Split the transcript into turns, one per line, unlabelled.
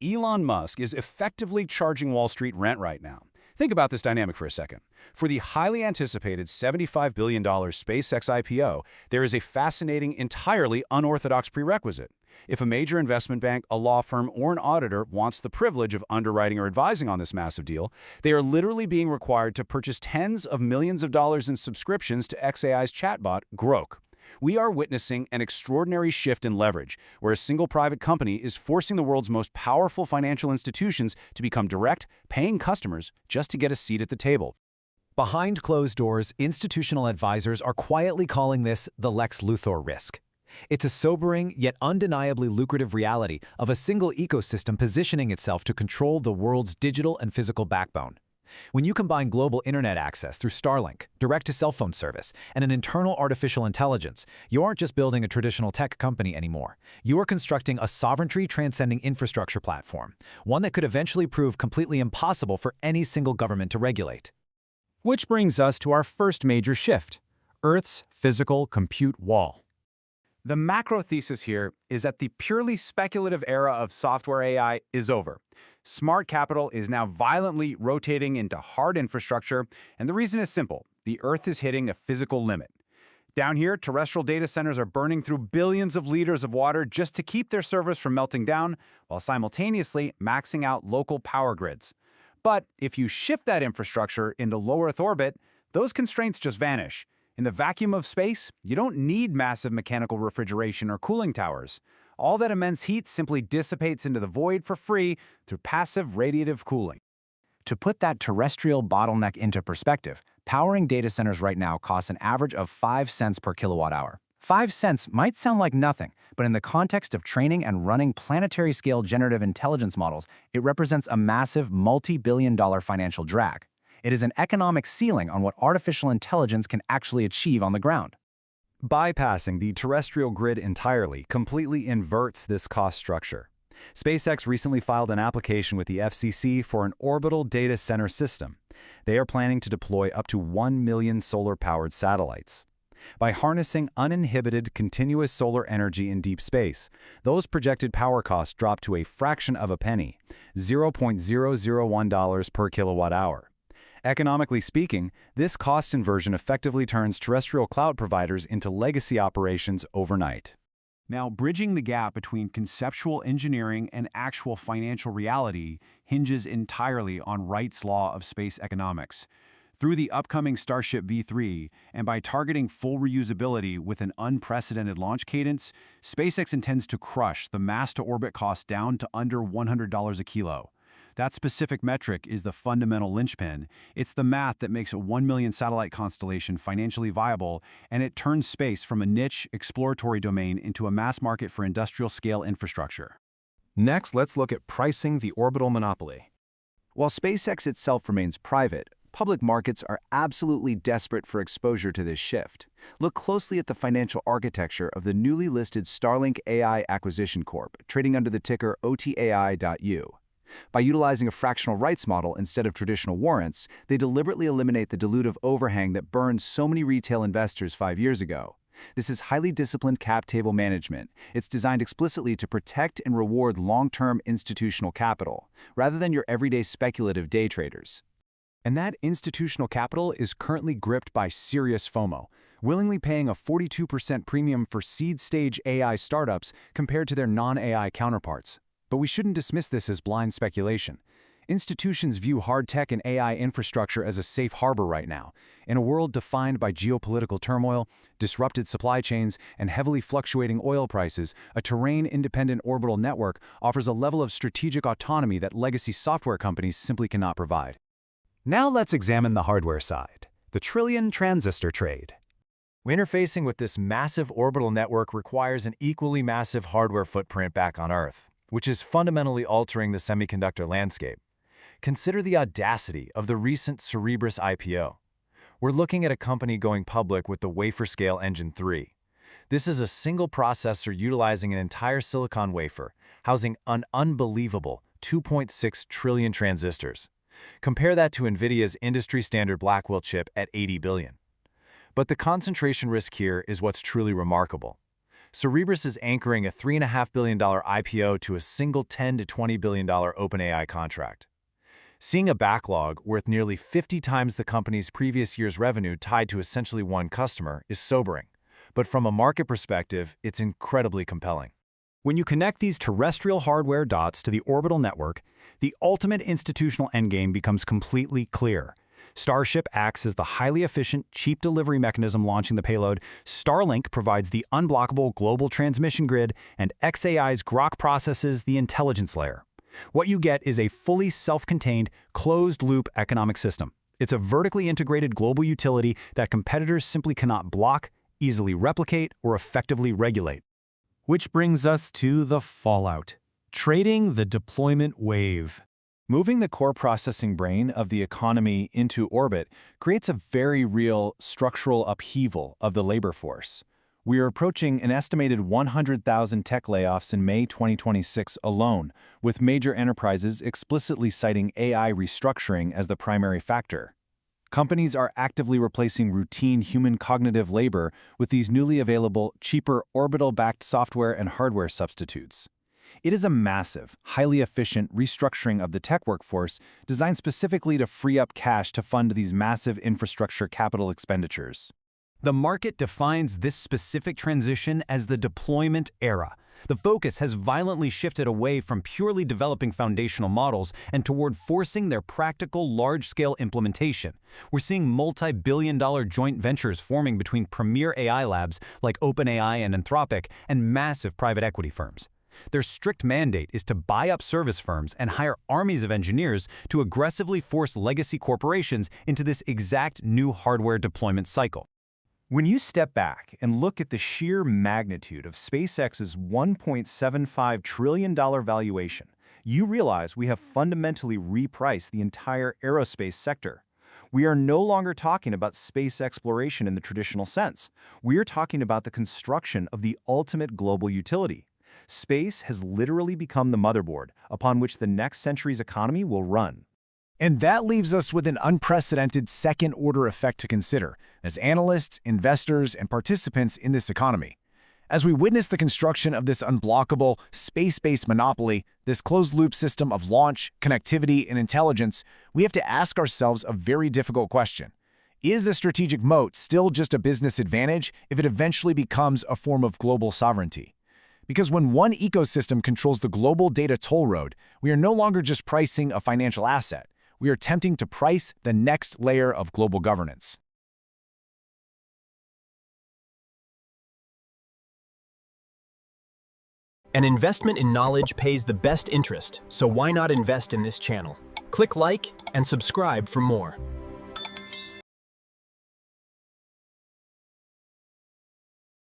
Elon Musk is effectively charging Wall Street rent right now. Think about this dynamic for a second. For the highly anticipated $75 billion SpaceX IPO, there is a fascinating, entirely unorthodox prerequisite. If a major investment bank, a law firm, or an auditor wants the privilege of underwriting or advising on this massive deal, they are literally being required to purchase tens of millions of dollars in subscriptions to xAI's chatbot, Grok. We are witnessing an extraordinary shift in leverage, where a single private company is forcing the world's most powerful financial institutions to become direct, paying customers just to get a seat at the table.
Behind closed doors, institutional advisors are quietly calling this the Lex Luthor risk. It's a sobering, yet undeniably lucrative reality of a single ecosystem positioning itself to control the world's digital and physical backbone. When you combine global internet access through Starlink, direct-to-cell phone service, and an internal artificial intelligence, you aren't just building a traditional tech company anymore. You are constructing a sovereignty-transcending infrastructure platform, one that could eventually prove completely impossible for any single government to regulate.
Which brings us to our first major shift: Earth's physical compute wall. The macro thesis here is that the purely speculative era of software AI is over. Smart capital is now violently rotating into hard infrastructure, and the reason is simple: the Earth is hitting a physical limit. Down here, terrestrial data centers are burning through billions of liters of water just to keep their servers from melting down, while simultaneously maxing out local power grids. But if you shift that infrastructure into low Earth orbit, those constraints just vanish. In the vacuum of space, you don't need massive mechanical refrigeration or cooling towers. All that immense heat simply dissipates into the void for free through passive radiative cooling. To put that terrestrial bottleneck into perspective, powering data centers right now costs an average of 5 cents per kilowatt hour. 5 cents might sound like nothing, but in the context of training and running planetary-scale generative intelligence models, it represents a massive multi-billion-dollar financial drag. It is an economic ceiling on what artificial intelligence can actually achieve on the ground.
Bypassing the terrestrial grid entirely completely inverts this cost structure. SpaceX recently filed an application with the FCC for an orbital data center system. They are planning to deploy up to 1 million solar-powered satellites. By harnessing uninhibited continuous solar energy in deep space, those projected power costs drop to a fraction of a penny, $0.001 per kilowatt hour. Economically speaking, this cost inversion effectively turns terrestrial cloud providers into legacy operations overnight.
Now, bridging the gap between conceptual engineering and actual financial reality hinges entirely on Wright's law of space economics. Through the upcoming Starship V3, and by targeting full reusability with an unprecedented launch cadence, SpaceX intends to crush the mass-to-orbit cost down to under $100 a kilo. That specific metric is the fundamental linchpin. It's the math that makes a 1 million satellite constellation financially viable, and it turns space from a niche, exploratory domain into a mass market for industrial-scale infrastructure.
Next, let's look at pricing the orbital monopoly.
While SpaceX itself remains private, public markets are absolutely desperate for exposure to this shift. Look closely at the financial architecture of the newly listed Starlink AI Acquisition Corp, trading under the ticker OTAI.U. By utilizing a fractional rights model instead of traditional warrants, they deliberately eliminate the dilutive overhang that burned so many retail investors 5 years ago. This is highly disciplined cap table management. It's designed explicitly to protect and reward long-term institutional capital, rather than your everyday speculative day traders. And that institutional capital is currently gripped by serious FOMO, willingly paying a 42% premium for seed-stage AI startups compared to their non-AI counterparts. But we shouldn't dismiss this as blind speculation. Institutions view hard tech and AI infrastructure as a safe harbor right now. In a world defined by geopolitical turmoil, disrupted supply chains, and heavily fluctuating oil prices, a terrain-independent orbital network offers a level of strategic autonomy that legacy software companies simply cannot provide. Now let's examine the hardware side, the trillion transistor trade. Interfacing with this massive orbital network requires an equally massive hardware footprint back on Earth, which is fundamentally altering the semiconductor landscape. Consider the audacity of the recent Cerebras IPO. We're looking at a company going public with the wafer-scale Engine 3. This is a single processor utilizing an entire silicon wafer, housing an unbelievable 2.6 trillion transistors. Compare that to NVIDIA's industry-standard Blackwell chip at 80 billion. But the concentration risk here is what's truly remarkable. Cerebras is anchoring a $3.5 billion IPO to a single $10 to $20 billion OpenAI contract. Seeing a backlog worth nearly 50 times the company's previous year's revenue tied to essentially one customer is sobering. But from a market perspective, it's incredibly compelling.
When you connect these terrestrial hardware dots to the orbital network, the ultimate institutional endgame becomes completely clear. Starship acts as the highly efficient, cheap delivery mechanism launching the payload, Starlink provides the unblockable global transmission grid, and xAI's Grok processes the intelligence layer. What you get is a fully self-contained, closed-loop economic system. It's a vertically integrated global utility that competitors simply cannot block, easily replicate, or effectively regulate. Which brings us to the fallout. Trading the deployment wave.
Moving the core processing brain of the economy into orbit creates a very real structural upheaval of the labor force. We are approaching an estimated 100,000 tech layoffs in May 2026 alone, with major enterprises explicitly citing AI restructuring as the primary factor. Companies are actively replacing routine human cognitive labor with these newly available, cheaper, orbital-backed software and hardware substitutes. It is a massive, highly efficient restructuring of the tech workforce designed specifically to free up cash to fund these massive infrastructure capital expenditures.
The market defines this specific transition as the deployment era. The focus has violently shifted away from purely developing foundational models and toward forcing their practical, large-scale implementation. We're seeing multi-billion-dollar joint ventures forming between premier AI labs like OpenAI and Anthropic and massive private equity firms. Their strict mandate is to buy up service firms and hire armies of engineers to aggressively force legacy corporations into this exact new hardware deployment cycle. When you step back and look at the sheer magnitude of SpaceX's $1.75 trillion valuation, you realize we have fundamentally repriced the entire aerospace sector. We are no longer talking about space exploration in the traditional sense. We are talking about the construction of the ultimate global utility. Space has literally become the motherboard upon which the next century's economy will run.
And that leaves us with an unprecedented second-order effect to consider as analysts, investors, and participants in this economy. As we witness the construction of this unblockable, space-based monopoly, this closed-loop system of launch, connectivity, and intelligence, we have to ask ourselves a very difficult question. Is a strategic moat still just a business advantage if it eventually becomes a form of global sovereignty? Because when one ecosystem controls the global data toll road, we are no longer just pricing a financial asset. We are attempting to price the next layer of global governance.
An investment in knowledge pays the best interest, so why not invest in this channel? Click like and subscribe for more.